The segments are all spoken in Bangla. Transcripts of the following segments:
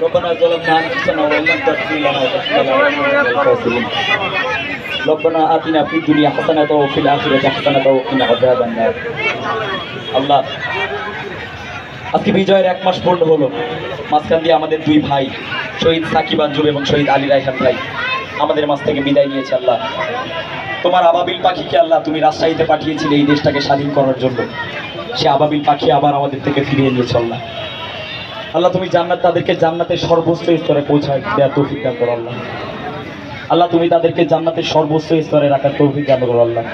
ربنا ظلمنا أنفسنا وإن لم تغفر لنا وترحمنا لنكونن من الخاسرين ربنا آتنا في الدنيا حسنة وفي الآخرة حسنة وقنا عذاب النار আল্লাহ আজকে বিজয়ের 1 মাস পূর্ণ হলো। মাঝখান দিয়ে আমাদের দুই ভাই শহীদ সাকিব আঞ্জুম এবং শহীদ আলী রায়হান ভাই আমাদের মাঝ থেকে বিদায় নিয়েছে। আল্লাহ তোমার আবাবিল পাখিকে আল্লাহ তুমি রাজশাহীতে পাঠিয়েছিলে এই দেশটাকে স্বাধীন করার জন্য। সে আবাবিল পাখি আবার আমাদের থেকে ফিরিয়ে নিয়েছে। আল্লাহ আল্লাহ তুমি জান্নাত তাদেরকে জান্নাতের সর্বোচ্চ স্তরে পৌঁছায় দেওয়ার তৌফিক দান করো আল্লাহ। আল্লাহ তুমি তাদেরকে জান্নাতের সর্বোচ্চ স্তরে রাখার তৌফিক দান করো আল্লাহ।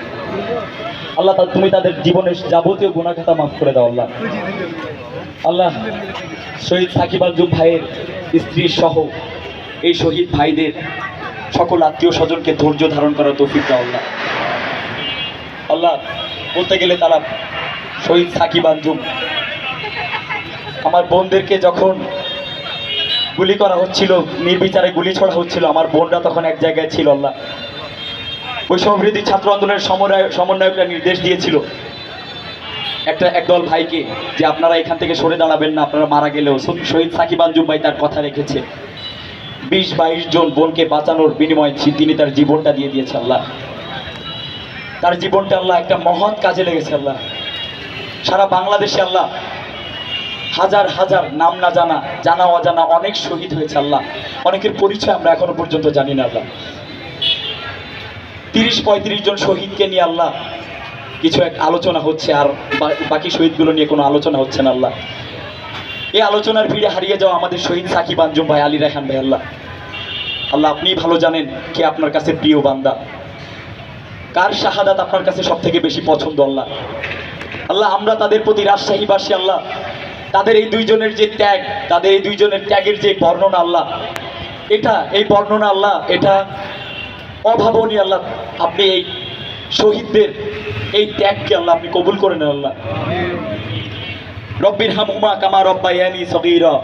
আল্লাহ তুমি তাদের জীবনের যাবতীয় গুনাহ খাতা মাফ করে দাও আল্লাহ। আল্লাহ শহীদ সাকিব আঞ্জুম ভাইয়ের স্ত্রী সহ এই শহীদ ভাইদের সকল আত্মীয় স্বজনকে ধৈর্য ধারণ করার তৌফিক দাও আল্লাহ। আল্লাহ বলতে গেলে তারা শহীদ সাকিব আঞ্জুম আমার বোনদেরকে যখন গুলি করা হচ্ছিল, নির্বিচারে গুলি ছোড়া হচ্ছিল, আমার বোনরা তখন এক জায়গায় ছিল। আল্লাহ বৈষম্যবিরোধী ছাত্র আন্দোলনের সমন্বয়করা নির্দেশ দিয়েছিল একদল ভাইকে যে আপনারা এখান থেকে সরে দাঁড়াবেন না, আপনারা মারা গেলেও। শহীদ সাকিব আঞ্জুম ভাই তার কথা রেখেছে। 20-22 জন বোনকে বাঁচানোর বিনিময়ে তিনি তার জীবনটা দিয়ে দিয়েছে। আল্লাহ তার জীবনটা আল্লাহ একটা মহৎ কাজে লেগেছে। আল্লাহ সারা বাংলাদেশে আল্লাহ হাজার হাজার নাম না জানা জানা অজানা অনেক শহীদ হয়েছে। আল্লাহ অনেকের পরিচয় আমরা এখনো পর্যন্ত জানি না। আল্লাহ 30-35 জন শহীদকে নিয়ে আল্লাহ কিছু এক আলোচনা হচ্ছে, আর বাকি শহীদগুলো নিয়ে কোনো আলোচনা হচ্ছে না। আল্লাহ এই আলোচনার ভিড়ে হারিয়ে যাওয়া আমাদের শহীদ সাকিব আঞ্জুম ভাই, আলী রায়হান ভাই, আল্লাহ আল্লাহ আপনি ভালো জানেন কে আপনার কাছে প্রিয় বান্দা, কার শাহাদাত আপনার কাছে সব থেকে বেশি পছন্দ। আল্লাহ আল্লাহ আমরা তাদের প্রতি রাজশাহীবাসী আল্লাহ তাদের এই দুইজনের যে ত্যাগ, তাদের এই দুইজনের ত্যাগের যে বর্ণনা আল্লাহ এই বর্ণনা আল্লাহ এটা অভাবনীয়। আল্লাহ আপনি এই শহীদদের এই ত্যাগকে আল্লাহ আপনি কবুল করে নেন। আল্লাহ রব্বির হামহুমা কামা রব্বায়ানি সগীরা,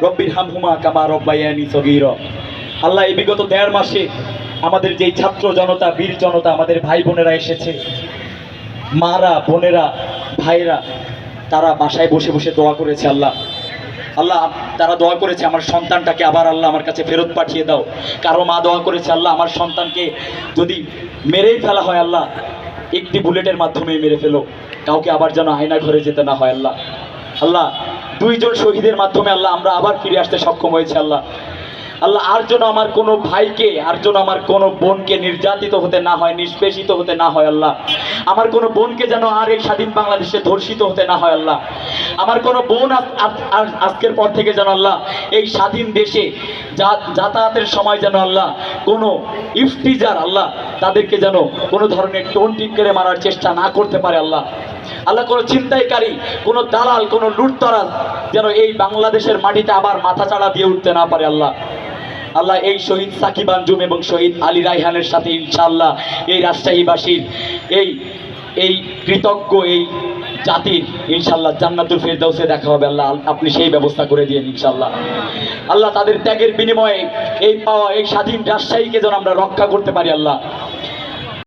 রব্বির হামহুমা কামা রব্বায়ানি সগীরা। আল্লাহ এই বিগত 1.5 মাসে আমাদের যেই ছাত্র জনতা, বীর জনতা, আমাদের ভাই বোনেরা এসেছে, মারা বোনেরা ভাইরা, তারা বাসায় বসে বসে দোয়া করেছে। আল্লাহ আল্লাহ তারা দোয়া করেছে আমার সন্তানটাকে আবার আল্লাহ আমার কাছে ফেরত পাঠিয়ে দাও। কারো মা দোয়া করেছে আল্লাহ আমার সন্তানকে যদি মেরেই ফেলা হয় আল্লাহ একটি বুলেটের মাধ্যমে মেরে ফেলো, কাউকে আবার যেন আয়না ঘরে যেতে না হয়। আল্লাহ আল্লাহ 2 জন শহীদের মাধ্যমে আল্লাহ আমরা আবার ফিরে আসতে সক্ষম হয়েছে। আল্লাহ আল্লাহ আর যেন আমার কোনো ভাইকে, আর যেন আমার কোনো বোনকে নির্যাতিত হতে না হয়, নিষ্পেষিত হতে না হয়। আল্লাহ আমার কোনো বোনকে যেন আর এই স্বাধীন বাংলাদেশে ধর্ষিত হতে না হয়। আল্লাহ আমার কোনো বোন আজকের পর থেকে যেন আল্লাহ এই স্বাধীন দেশে যাতায়াতের সময় যেন আল্লাহ কোনো ইফতিজার আল্লাহ তাদেরকে যেন কোনো ধরনের টোন টিটকেরে মারার চেষ্টা না করতে পারে। আল্লাহ আল্লাহ কোনো ছিনতাইকারী, কোনো দালাল, কোনো লুটতরাজ যেন এই বাংলাদেশের মাটিতে আবার মাথা চাড়া দিয়ে উঠতে না পারে। আল্লাহ আল্লাহ এই শহীদ সাকিব আঞ্জুম এবং শহীদ আলী রায়হানের সাথে ইনশাআল্লাহ এই রাজশাহীবাসীর এই কৃতজ্ঞ এই জাতির ইনশাআল্লাহ জান্নাতুল ফেরদাউসে দেখা হবে। আল্লাহ আপনি সেই ব্যবস্থা করে দিয়েন ইনশাআল্লাহ। আল্লাহ তাদের ত্যাগের বিনিময়ে এই পাওয়া এই স্বাধীন রাজশাহীকে যেন আমরা রক্ষা করতে পারি। আল্লাহ